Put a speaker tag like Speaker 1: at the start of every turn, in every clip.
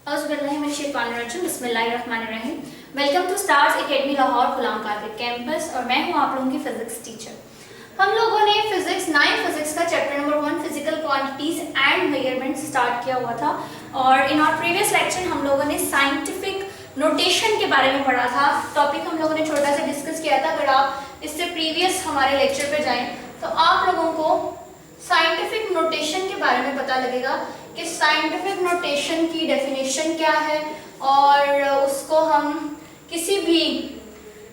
Speaker 1: बिस्मिल्लाहिर्रहमानिर्रहीम। Welcome to stars academy Lahore Ghulam Qadir campus और मैं हूं आप लोगों की फिजिक्स टीचर। हम लोगों ने फिजिक्स 9 फिजिक्स का chapter number 1 physical quantities and measurement start किया हुआ था और इन आवर प्रीवियस लेक्चर हम लोगों ने साइंटिफिक नोटेशन के बारे में पढ़ा था। टॉपिक हम लोगों ने छोटा सा डिस्कस किया था। अगर आप इससे प्रीवियस हमारे लेक्चर पे जाएं तो आप लोगों को साइंटिफिक नोटेशन के बारे में पता लगेगा कि साइंटिफिक नोटेशन की डेफिनेशन क्या है और उसको हम किसी भी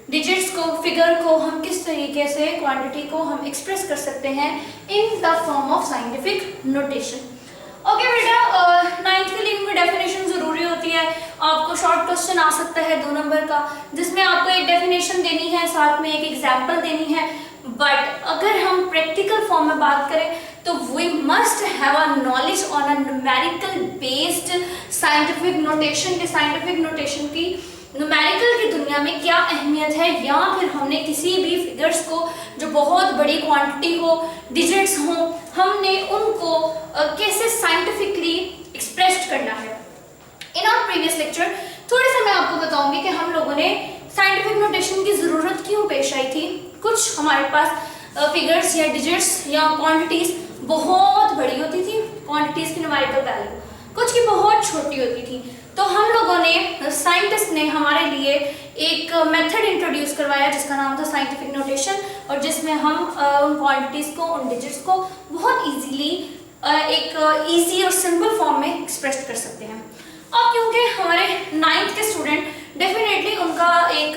Speaker 1: डिजिट्स को, फिगर को हम किस तरीके से क्वांटिटी को हम एक्सप्रेस कर सकते हैं in the form of scientific notation. Okay बेटा, 9th के लिए डेफिनेशन जरूरी होती है। आपको शॉर्ट क्वेश्चन आ सकता है 2 नंबर का जिसमें आपको एक डेफिनेशन देनी है, साथ में एक एग्जाम्पल देनी है। बट अगर हम प्रैक्टिकल फॉर्म में बात करें तो we must have a knowledge on a numerical based scientific notation के साइंटिफिक नोटेशन की न्यूमेरिकल की दुनिया में क्या अहमियत है, या फिर हमने किसी भी फिगर्स को जो बहुत बड़ी क्वांटिटी हो, डिजिट्स हो, हमने उनको कैसे साइंटिफिकली एक्सप्रेस करना है। इन आवर प्रीवियस लेक्चर थोड़ा सा मैं आपको बताऊंगी कि हम लोगों ने साइंटिफिक नोटेशन की ज़रूरत क्यों पेश आई थी। कुछ हमारे पास फिगर्स या डिजिट्स या क्वांटिटीज़ बहुत बड़ी होती थी, क्वांटिटीज़ की न्यूमेरिकल वैल्यू, कुछ की बहुत छोटी होती थी। तो हम लोगों ने, साइंटिस्ट ने हमारे लिए एक मेथड इंट्रोड्यूस करवाया जिसका नाम था साइंटिफिक नोटेशन, और जिसमें हम उन क्वांटिटीज़ को, उन डिजिट्स को बहुत इजीली एक इजी और सिंपल फॉर्म में एक्सप्रेस कर सकते हैं। अब क्योंकि हमारे 9th के स्टूडेंट डेफिनेटली उनका एक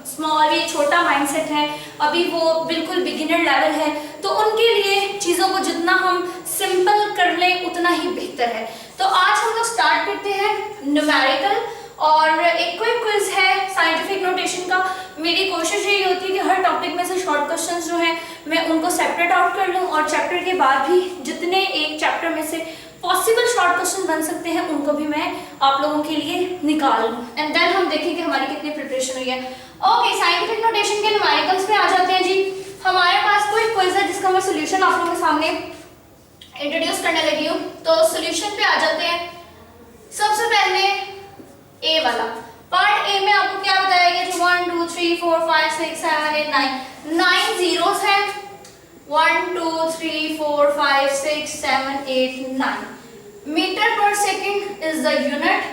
Speaker 1: स्मॉल, ये छोटा माइंडसेट है, अभी वो बिल्कुल बिगिनर लेवल है, तो उनके लिए चीज़ों को जितना हम सिंपल कर लें उतना ही बेहतर है। तो आज हम लोग स्टार्ट करते हैं न्यूमेरिकल, और एक क्विक क्विज है साइंटिफिक नोटेशन का। मेरी कोशिश यही होती है कि हर टॉपिक में से शॉर्ट क्वेश्चंस जो हैं मैं उनको सेपरेट आउट कर लूँ, और चैप्टर के बाद भी जितने एक चैप्टर में से पॉसिबल शॉर्ट क्वेश्चन बन सकते हैं उनको भी मैं आप लोगों के लिए निकाल लूँ, एंड देन हम देखेंगे हमारी कितनी प्रिपरेशन हुई है। ओके, साइंटिफिक नोटेशन के न्यूमेरिकल्स पे आ जाते हैं जी। हमारे पास कोई क्विज है जिसका मैं सोल्यूशन आप लोगों के सामने इंट्रोड्यूस करने लगी हूँ। तो सोल्यूशन पे आ जाते हैं। सबसे पहले ए वाला पार्ट ए में आपको क्या बताया गया जी? 1 2 3 4 5 6 7 8 9 जीरोस हैं। 1 2 3 4 5 6 7 8 9 मीटर पर सेकेंड इज द यूनिट।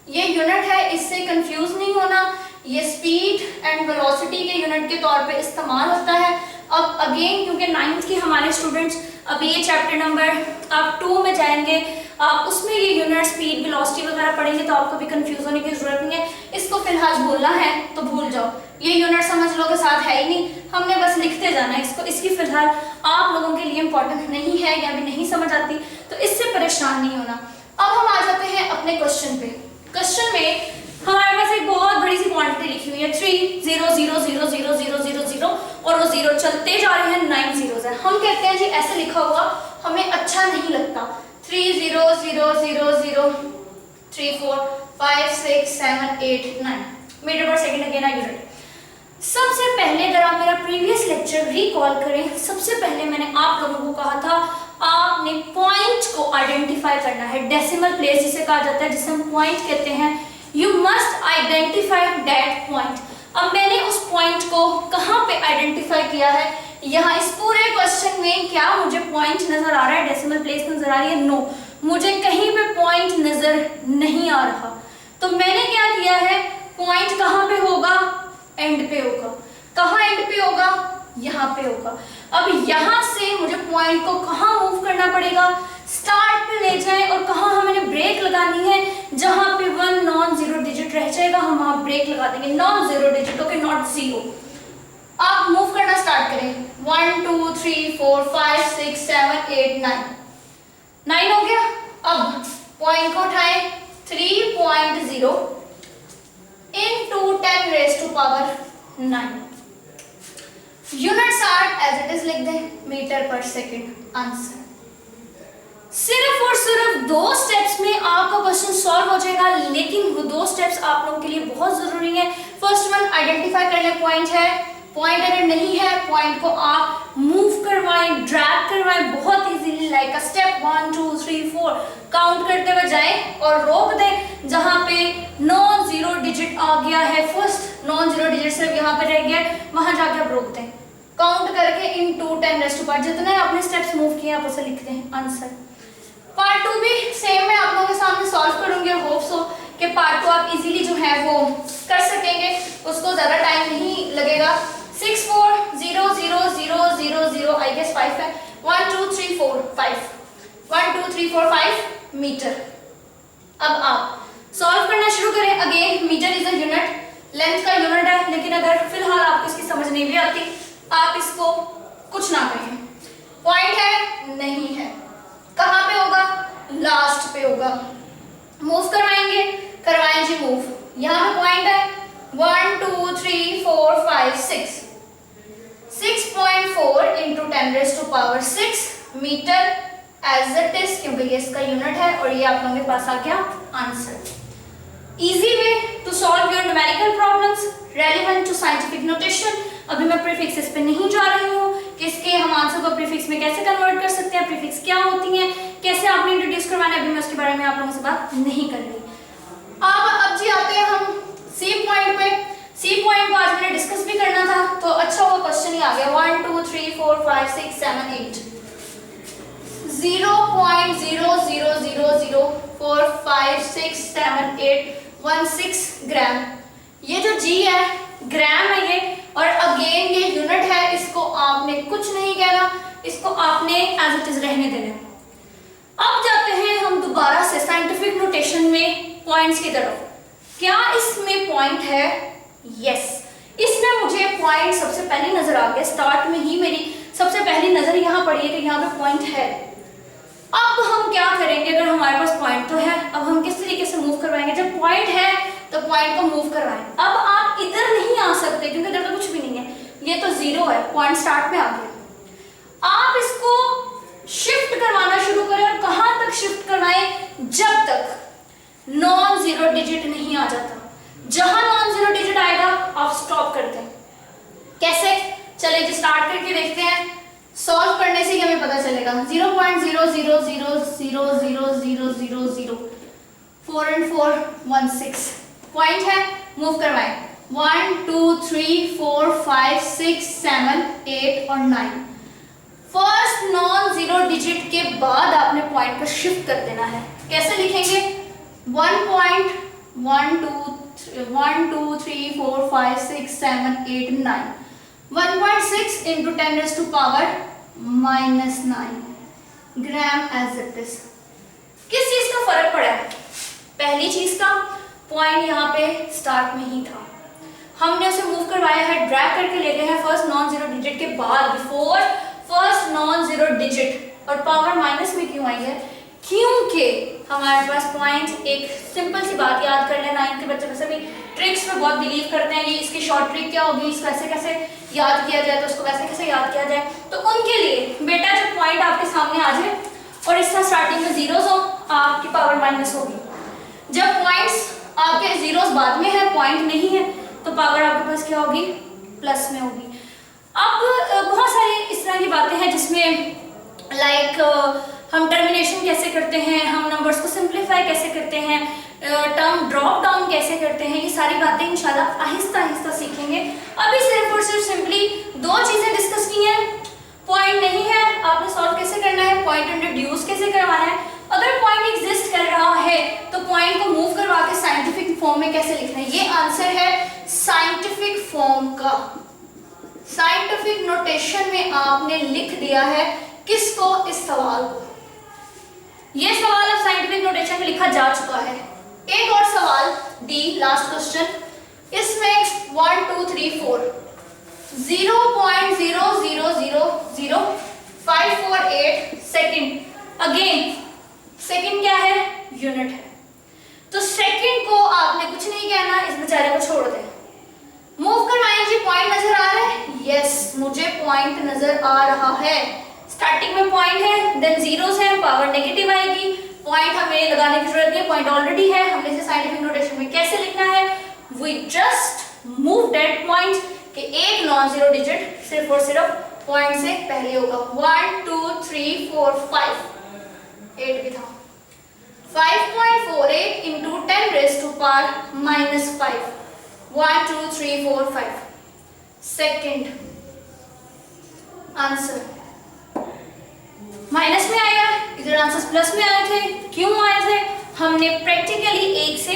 Speaker 1: ये यूनिट है, इससे कंफ्यूज नहीं होना। ये स्पीड एंड वेलोसिटी के यूनिट के तौर पे इस्तेमाल होता है। अब अगेन क्योंकि 9th के हमारे स्टूडेंट्स अभी ये चैप्टर नंबर आप 2 में जाएंगे, आप उसमें ये यूनिट, स्पीड, वेलोसिटी वगैरह पढ़ेंगे, तो आपको भी कंफ्यूज होने की जरूरत नहीं है। इसको फिलहाल भूलना है तो भूल जाओ, ये यूनिट समझ लो के साथ है ही नहीं, हमने बस लिखते जाना है इसको। इसकी फिलहाल आप लोगों के लिए इंपॉर्टेंट नहीं है या भी नहीं समझ आती, तो इससे परेशान नहीं होना। अब हम आ जाते हैं अपने क्वेश्चन पे। क्वेश्चन में हमारे पास एक बहुत बड़ी सी क्वांटिटी लिखी हुई है 3 0 0 0 0 0 0 0 और वो जीरो चलते जा रहे हैं, 9 जीरोस है। हम कहते हैं जी ऐसे लिखा हुआ हमें अच्छा नहीं लगता। 3 0 0 0 0 3 4 5 6 7 8 9 मीटर पर सेकेंड अगेन यूनिट। सबसे पहले अगर आप मेरा प्रीवियस लेक्चर रिकॉल करें, सबसे पहले मैंने आप लोगों को कहा था आपने पॉइंट को आइडेंटिफाई करना है। डेसिमल प्लेस जिसे कहा जाता है, जिसे हम पॉइंट कहते हैं। You must identify that point. अब मैंने उस पॉइंट को कहाँ पे आइडेंटिफाई किया है? यहाँ इस पूरे क्वेश्चन में क्या मुझे पॉइंट नजर आ रहा है, डेसिमल प्लेस नजर आ रही है? नो, मुझे कहीं पे पॉइंट नजर नहीं आ रहा। तो मैंने क्या किया है, पॉइंट कहाँ पे होगा? एंड पे होगा। कहाँ एंड पे होगा? यहाँ पे होगा। अब यहाँ से मुझे पॉइंट को कहाँ मूव करना पड़ेगा? स्टार्ट पे ले जाएं, और कहाँ हमें ब्रेक लगानी है? जहाँ पे 1 नॉन जीरो डिजिट रह जाएगा हम वहाँ ब्रेक लगा देंगे। Non zero digit, okay, not zero. आप मूव करना स्टार्ट करें। 1 2 3 4 5 6 7 8 9 हो गया। अब पॉइंट को उठाएं, 3.0 into 10 raised to power 9। Units are as it is लिख दें, मीटर पर सेकेंड। आंसर सिर्फ और सिर्फ 2 स्टेप्स में आपका क्वेश्चन सॉल्व हो जाएगा, लेकिन वो 2 स्टेप्स आप लोगों के लिए बहुत जरूरी है। फर्स्ट वन, आइडेंटिफाई कर ले पॉइंट है, पॉइंट अगर नहीं है पॉइंट को आप मूव करवाएं, ड्रैग करवाएं बहुत easily, like a step 1 2 3 4 count करते हुए जाएं और रोक दें। जहां नॉन जीरो डिजिट आ गया है, फर्स्ट नॉन जीरो डिजिट सिर्फ यहाँ पे रह गया, वहां जाके आप रोक दें काउंट करके इन टू 10 रेज़ टू पावर, जितने आपने स्टेप्स मूव किए आप उसे लिख दें आंसर। पार्ट 2 भी सेम मैं आप लोगों के सामने सॉल्व करूंगी और होप सो कि पार्ट 2 आप इजीली जो है वो कर सकेंगे, उसको ज्यादा टाइम नहीं लगेगा। 6 4 0 0 0 0 0 आई गेस 5 है, 1 2 3 4 5 1 2 3 4 5 मीटर। अब आप सॉल्व करना शुरू करें। Again metre is a unit, length का यूनिट है, लेकिन अगर फिलहाल आपको इसकी समझ नहीं भी आती आप इसको कुछ ना कहें। पॉइंट है नहीं है, कहां पे होगा, लास्ट पे होगा। मूव करवाएंगे, करवाएं जी मूव। यहां पे पॉइंट है 1 2 3 4 5 6 6.4 into 10 raise to power 6 metre as it is, क्योंकि ये इसका यूनिट है और ये आप लोगों के पास आ गया answer. Easy way to solve your numerical problems relevant to scientific notation. अभी मैं प्रीफिक्सेस पे नहीं जा रही हूँ कि इसके हम आंसर को प्रीफिक्स में कैसे कन्वर्ट कर सकते हैं, प्रीफिक्स क्या होती हैं, कैसे आपने इंट्रोड्यूस करवाना है, अभी मैं उसके बारे में आप लोगों से बात नहीं कर रही। अब जी आते हैं हम सी पॉइंट पे। सी पॉइंट को आज मैंने डिस्कस भी करना था, तो अच्छा हुआ क्वेश्चन ही आ गया। 1 2 3 4 5 6 7 8 0.00004567816 ग्राम। ये जो जी है ग्राम है ये, और अगेन ये यूनिट है, इसको आपने कुछ नहीं कहना, इसको आपने एज इट इज रहने देना। अब जाते हैं हम दोबारा से साइंटिफिक नोटेशन में पॉइंट्स की तरफ। क्या इसमें पॉइंट है? यस, इसमें मुझे पॉइंट सबसे पहले नजर आ गया। स्टार्ट में ही मेरी सबसे पहली नजर यहाँ पड़ी है कि यहाँ पे पॉइंट है। अब हम क्या करेंगे, अगर हमारे पास पॉइंट तो है, अब हम किस तरीके से मूव करवाएंगे। जब पॉइंट है तो पॉइंट को मूव करवाएं। अब आप इधर नहीं आ सकते क्योंकि इधर तो कुछ भी नहीं है, ये तो जीरो है, पॉइंट स्टार्ट में आ गया। आप इसको शिफ्ट करवाना शुरू करें, और कहां तक शिफ्ट करवाएं, जब तक नॉन जीरो डिजिट नहीं आ जाता। जहां नॉन जीरो डिजिट आएगा आप स्टॉप कर दें। कैसे, चलिए जी स्टार्ट करके देखते हैं। सॉल्व करने से ही हमें पता चलेगा। 0.000000000 4 and 4 16 पॉइंट है, मूव करवाएं। 1 2 3 4 5 6 7 8 और 9। फर्स्ट नॉन जीरो डिजिट के बाद आपने पॉइंट को शिफ्ट कर देना है। कैसे लिखेंगे? 1.1 2 3 4 5 6 7 8 9 1.6 into 10 raised to power -9 gram as it is. किस चीज का फर्क पड़ा है? पहली चीज का, पॉइंट यहाँ पे स्टार्ट में ही था, हमने उसे मूव करवाया है, ड्रैग करके ले गए हैं फर्स्ट नॉन जीरो डिजिट के बाद, before first non zero digit. और पावर माइनस में क्यों आई है? क्योंकि हमारे पास पॉइंट, एक सिंपल सी बात याद कर लेना, 9 के बच्चे वैसे भी ट्रिक्स में बहुत बिलीव करते हैं, ये इसकी शॉर्ट ट्रिक क्या होगी, इसको ऐसे कैसे याद किया जाए, तो उसको वैसे कैसे याद किया जाए। तो उनके लिए बेटा जब पॉइंट आपके सामने आ जाए और इस तरह स्टार्टिंग में जीरोस हो, आपकी पावर माइनस होगी। जब पॉइंट्स आपके जीरोस बाद में है, पॉइंट नहीं है, तो पावर आपके पास क्या होगी? प्लस में होगी। अब बहुत सारी इस तरह की बातें हैं जिसमें लाइक हम टर्मिनेशन कैसे करते हैं, हम नंबर्स को सिंप्लीफाई कैसे करते हैं, टर्म ड्रॉप डाउन कैसे करते हैं, ये सारी बातें इंशाल्लाह आहिस्ता आहिस्ता सीखेंगे। अभी सिर्फ और सिर्फ सिंपली दो चीजें डिस्कस की हैं। पॉइंट नहीं है, आपने सॉल्व कैसे करना है, पॉइंट इंट्रोड्यूस कैसे करवाना है, अगर पॉइंट एग्जिस्ट कर रहा है तो पॉइंट को मूव करवा के साइंटिफिक फॉर्म में कैसे लिखना है। ये आंसर है साइंटिफिक फॉर्म का। साइंटिफिक नोटेशन में आपने लिख दिया है किसको? इस सवाल को। ये सवाल अब साइंटिफिक नोटेशन में लिखा जा चुका है। एक और सवाल डी, लास्ट क्वेश्चन, इसमें 1 2 3 4 0.0000548 सेकंड। अगेन सेकंड क्या है? यूनिट है, तो सेकंड को आपने कुछ नहीं कहना, इस बेचारे को छोड़ दें। मूव करवाएं जी। पॉइंट नजर आ रहा है? यस, मुझे पॉइंट नजर आ रहा है। स्टार्टिंग में पॉइंट है, देन जीरोस है, पावर नेगेटिव आएगी। पॉइंट हमें लगाने की जरूरत नहीं, पॉइंट ऑलरेडी है। हमने इसे साइंटिफिक नोटेशन में कैसे लिखना है? We just move that point कि एक नॉन जीरो डिजिट सिर्फ और सिर्फ पॉइंट से पहले होगा। 1 2 3 4 5 8 भी था। 5.48 into 10 raised to power -5, 1 2 3 4 5। Second answer minus में आएगा, इधर आंसर प्लस में आए थे। क्यों आए थे? हमने प्रैक्टिकली 1 से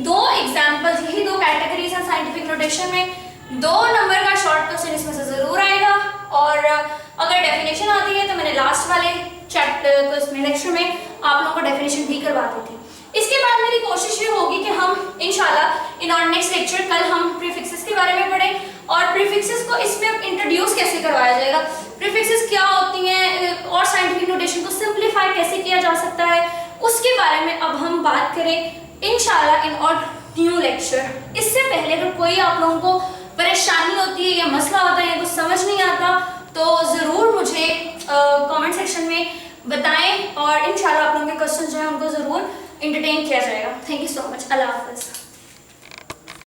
Speaker 1: 2 एग्जाम्पल्स, यही 2 कैटेगरीज हैं साइंटिफिक नोटेशन में, 2 नंबर का शॉर्ट क्वेश्चन इसमें से जरूर आएगा। और अगर डेफिनेशन आती है तो मैंने लास्ट वाले चैप्टर इसमें लेक्चर में आप लोगों को डेफिनेशन भी करवा दी थी। इसके बाद मेरी कोशिश ये होगी कि हम इंशाल्लाह इन और नेक्स्ट लेक्चर कल हम प्रीफिक्सेस के बारे में पढ़ें और प्रीफिक्सेस को इसमें इंट्रोड्यूस कैसे करवाया जाएगा, प्रीफिक्सेस क्या होती हैं और साइंटिफिक नोटेशन को सिंप्लीफाई कैसे किया जा सकता है, उसके बारे में अब हम बात करें इंशाल्लाह इन और न्यू लेक्चर। इससे पहले अगर कोई आप लोगों को परेशानी होती है या मसला होता है या कुछ समझ नहीं आता तो ज़रूर मुझे कमेंट सेक्शन में बताएं और इंशाल्लाह आप लोगों के क्वेश्चन जो हैं उनको ज़रूर एंटरटेन किया जाएगा। Thank you so much. अल्लाह हाफ़िज़।